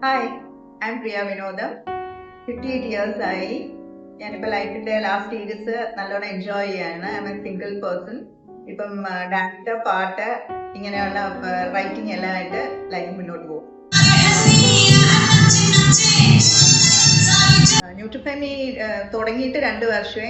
Hi, I M പ്രിയ വിനോദം. 58 years ആയി. ഞാനിപ്പോൾ ലൈഫിന്റെ ലാസ്റ്റ് ഇയേഴ്സ് നല്ലോണം എൻജോയ് ചെയ്യാണ്. I M A single person. ഇപ്പം ഡാൻസ്, പാട്ട്, ഇങ്ങനെയുള്ള റൈറ്റിംഗ് എല്ലാം ആയിട്ട് ലൈഫ് മുന്നോട്ട് പോകും. ന്യൂട്രിഫെമി തുടങ്ങിയിട്ട് 2 വർഷമേ.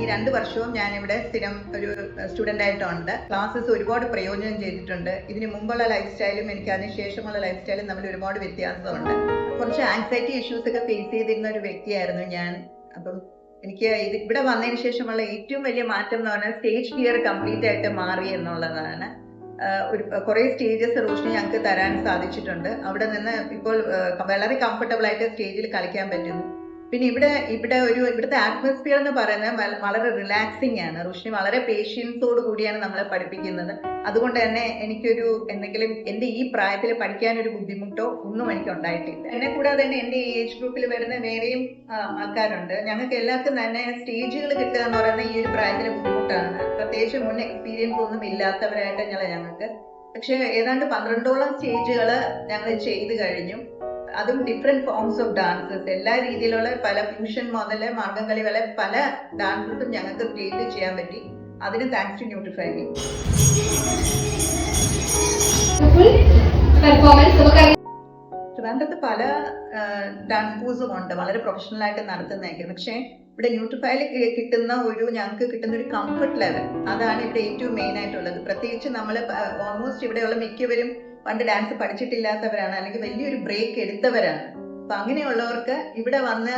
ഈ 2 വർഷവും ഞാൻ ഇവിടെ സ്ഥിരം ഒരു സ്റ്റുഡൻ്റ് ആയിട്ടുണ്ട്. ക്ലാസ്സസ് ഒരുപാട് പ്രയോജനം ചെയ്തിട്ടുണ്ട്. ഇതിന് മുമ്പുള്ള ലൈഫ് സ്റ്റൈലും എനിക്ക് അതിന് ശേഷമുള്ള ലൈഫ് സ്റ്റൈലും തമ്മിൽ ഒരുപാട് വ്യത്യാസമുണ്ട്. കുറച്ച് ആങ്സൈറ്റി ഇഷ്യൂസ് ഒക്കെ ഫേസ് ചെയ്തിരുന്ന ഒരു വ്യക്തിയായിരുന്നു ഞാൻ. അപ്പം എനിക്ക് ഇവിടെ വന്നതിന് ശേഷമുള്ള ഏറ്റവും വലിയ മാറ്റം എന്ന് പറഞ്ഞാൽ സ്റ്റേജ് ഫിയർ കംപ്ലീറ്റ് ആയിട്ട് മാറി എന്നുള്ളതാണ്. കുറേ സ്റ്റേജസ് റോഷിനി ഞങ്ങൾക്ക് തരാൻ സാധിച്ചിട്ടുണ്ട്. അവിടെ നിന്ന് ഇപ്പോൾ വളരെ കംഫർട്ടബിൾ ആയിട്ട് സ്റ്റേജിൽ കളിക്കാൻ പറ്റുന്നു. പിന്നെ ഇവിടുത്തെ ആറ്റ്മോസ്ഫിയർ എന്ന് പറയുന്നത് വളരെ റിലാക്സിങ് ആണ്. റോഷിനി വളരെ പേഷ്യൻസോട് കൂടിയാണ് നമ്മളെ പഠിപ്പിക്കുന്നത്. അതുകൊണ്ട് തന്നെ എന്തെങ്കിലും എൻ്റെ ഈ പ്രായത്തിൽ പഠിക്കാൻ ഒരു ബുദ്ധിമുട്ടോ ഒന്നും എനിക്ക് ഉണ്ടായിട്ടില്ല. എന്നെ കൂടാതെ തന്നെ എൻ്റെ ഈ ഏജ് ഗ്രൂപ്പിൽ വരുന്ന വേറെയും ആൾക്കാരുണ്ട്. ഞങ്ങൾക്ക് എല്ലാവർക്കും തന്നെ സ്റ്റേജുകൾ കിട്ടുക എന്ന് പറയുന്നത് ഈ ഒരു പ്രായത്തിൽ ബുദ്ധിമുട്ടാണ്. പ്രത്യേകിച്ച് മുൻ എക്സ്പീരിയൻസ് ഒന്നും ഇല്ലാത്തവരായിട്ട് ഞങ്ങൾക്ക്. പക്ഷെ ഏതാണ്ട് 12ഓളം സ്റ്റേജുകൾ ഞങ്ങൾ ചെയ്ത് കഴിഞ്ഞു. അതും ഡിഫറെന്റ് ഫോംസ് ഓഫ് ഡാൻസസ്, എല്ലാ രീതിയിലുള്ള പല ഫ്യൂഷൻ മുതൽ മാർഗംകളി വരെ പല ഡാൻസസും ഞങ്ങൾക്ക് സ്റ്റേജിൽ ചെയ്യാൻ പറ്റി. അതിന് താങ്ക്സ് ടു ന്യൂട്രിഫെമി. ട്രിവാൻഡ്രത്ത് പല ഡാൻസ് സ്കൂൾസും ഉണ്ട്, വളരെ പ്രൊഫഷണൽ ആയിട്ട് നടത്തുന്നതായിരിക്കും. പക്ഷേ ഇവിടെ ന്യൂട്രിഫൈയിൽ ഞങ്ങൾക്ക് കിട്ടുന്ന ഒരു കംഫർട്ട് ലെവൽ, അതാണ് ഇവിടെ ഏറ്റവും മെയിൻ ആയിട്ടുള്ളത്. പ്രത്യേകിച്ച് നമ്മൾ ഓൾമോസ്റ്റ് ഇവിടെയുള്ള മിക്കവരും പണ്ട് ഡാൻസ് പഠിച്ചിട്ടില്ലാത്തവരാണ്, അല്ലെങ്കിൽ വലിയൊരു ബ്രേക്ക് എടുത്തവരാണ്. അപ്പൊ അങ്ങനെയുള്ളവർക്ക് ഇവിടെ വന്ന്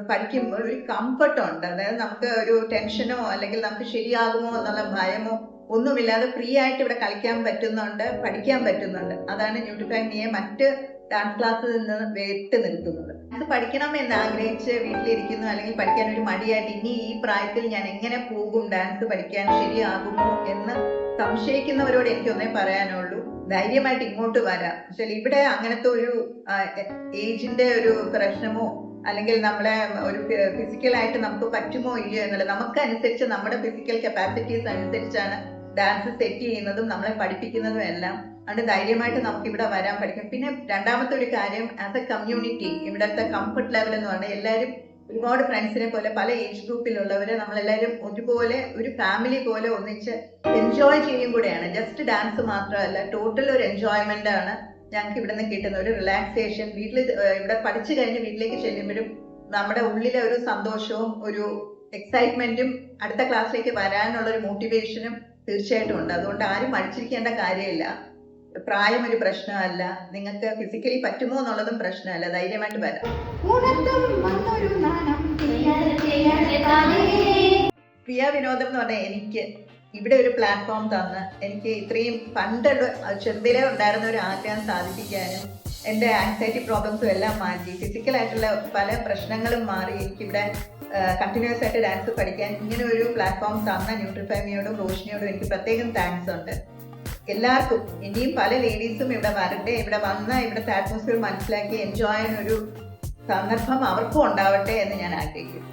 പഠിക്കുമ്പോൾ ഒരു കംഫർട്ട് ഉണ്ട്. അതായത് നമുക്ക് ഒരു ടെൻഷനോ അല്ലെങ്കിൽ നമുക്ക് ശരിയാകുമോ എന്നുള്ള ഭയമോ ഒന്നുമില്ലാതെ ഫ്രീ ആയിട്ട് ഇവിടെ കളിക്കാൻ പറ്റുന്നുണ്ട്, പഠിക്കാൻ പറ്റുന്നുണ്ട്. അതാണ് ന്യൂട്രിഫെമിയെ മറ്റ് ഡാൻസ് ക്ലാസ്സിൽ നിന്ന് വിട്ട് നിർത്തുന്നത്. അത് പഠിക്കണം എന്ന് ആഗ്രഹിച്ച് വീട്ടിലിരിക്കുന്നു, അല്ലെങ്കിൽ പഠിക്കാൻ ഒരു മടിയായിട്ട് ഇനി ഈ പ്രായത്തിൽ ഞാൻ എങ്ങനെ പോകും ഡാൻസ് പഠിക്കാൻ, ശരിയാകുമോ എന്ന് സംശയിക്കുന്നവരോട് എനിക്കൊന്നേ പറയാനുള്ളൂ, ധൈര്യമായിട്ട് ഇങ്ങോട്ട് വരാം. പക്ഷേ ഇവിടെ അങ്ങനത്തെ ഒരു ഏജിന്റെ ഒരു പ്രശ്നമോ അല്ലെങ്കിൽ നമ്മളെ ഒരു ഫിസിക്കലായിട്ട് നമുക്ക് പറ്റുമോ ഇല്ലയോ എന്നുള്ളത് നമുക്കനുസരിച്ച് നമ്മുടെ ഫിസിക്കൽ കപ്പാസിറ്റീസ് അനുസരിച്ചാണ് ഡാൻസ് സെറ്റ് ചെയ്യുന്നതും നമ്മളെ പഠിപ്പിക്കുന്നതും എല്ലാം. അതുകൊണ്ട് ധൈര്യമായിട്ട് നമുക്ക് ഇവിടെ വരാൻ പഠിക്കും. പിന്നെ രണ്ടാമത്തെ ഒരു കാര്യം, ആസ് എ കമ്മ്യൂണിറ്റി ഇവിടുത്തെ കംഫർട്ട് ലെവൽ എന്ന് പറഞ്ഞാൽ എല്ലാവരും ഒരുപാട് ഫ്രണ്ട്സിനെ പോലെ പല ഏജ് ഗ്രൂപ്പിലുള്ളവരെ നമ്മളെല്ലാവരും ഒരുപോലെ ഒരു ഫാമിലി പോലെ ഒന്നിച്ച് എൻജോയ് ചെയ്യും കൂടെയാണ്. ജസ്റ്റ് ഡാൻസ് മാത്രമല്ല, ടോട്ടൽ ഒരു എൻജോയ്മെന്റ് ആണ് ഞങ്ങൾക്ക് ഇവിടെ നിന്ന് കിട്ടുന്ന ഒരു റിലാക്സേഷൻ. ഇവിടെ പഠിച്ചു കഴിഞ്ഞ് വീട്ടിലേക്ക് ചെല്ലുമ്പോഴും നമ്മുടെ ഉള്ളിലെ ഒരു സന്തോഷവും ഒരു എക്സൈറ്റ്മെന്റും അടുത്ത ക്ലാസ്സിലേക്ക് വരാനുള്ള ഒരു മോട്ടിവേഷനും തീർച്ചയായിട്ടും ഉണ്ട്. അതുകൊണ്ട് ആരും മടിച്ചിരിക്കേണ്ട കാര്യമില്ല. പ്രായം ഒരു പ്രശ്നമല്ല, നിങ്ങൾക്ക് ഫിസിക്കലി പറ്റുമോ എന്നുള്ളതും പ്രശ്നമല്ല, ധൈര്യമായിട്ട് വരാം. പ്രിയ വിനോദം എന്ന് പറഞ്ഞാൽ എനിക്ക് ഇവിടെ ഒരു പ്ലാറ്റ്ഫോം തന്ന് എനിക്ക് ഇത്രയും പണ്ടുള്ള ചെറുതിലെ ഉണ്ടായിരുന്ന ഒരു ആഗ്രഹം സാധിപ്പിക്കാനും എൻ്റെ ആങ്സൈറ്റി പ്രോബ്ലംസും എല്ലാം മാറ്റി ഫിസിക്കലായിട്ടുള്ള പല പ്രശ്നങ്ങളും മാറി എനിക്കിവിടെ കണ്ടിന്യൂസ് ആയിട്ട് ഡാൻസ് പഠിക്കാൻ ഇങ്ങനെ ഒരു പ്ലാറ്റ്ഫോം തന്ന ന്യൂട്രിഫെമിയോടും റോഷിനിയോടും എനിക്ക് പ്രത്യേകം താങ്ക്സ് ഉണ്ട്. എല്ലാവർക്കും ഇനിയും പല ലേഡീസും ഇവിടെ വരട്ടെ, ഇവിടെ വന്ന് ഇവിടുത്തെ അറ്റ്മോസ്ഫിയർ മനസ്സിലാക്കി എൻജോയ് ചെയ്യാൻ ഒരു സന്ദർഭം അവർക്കും ഉണ്ടാവട്ടെ എന്ന് ഞാൻ ആഗ്രഹിക്കുന്നു.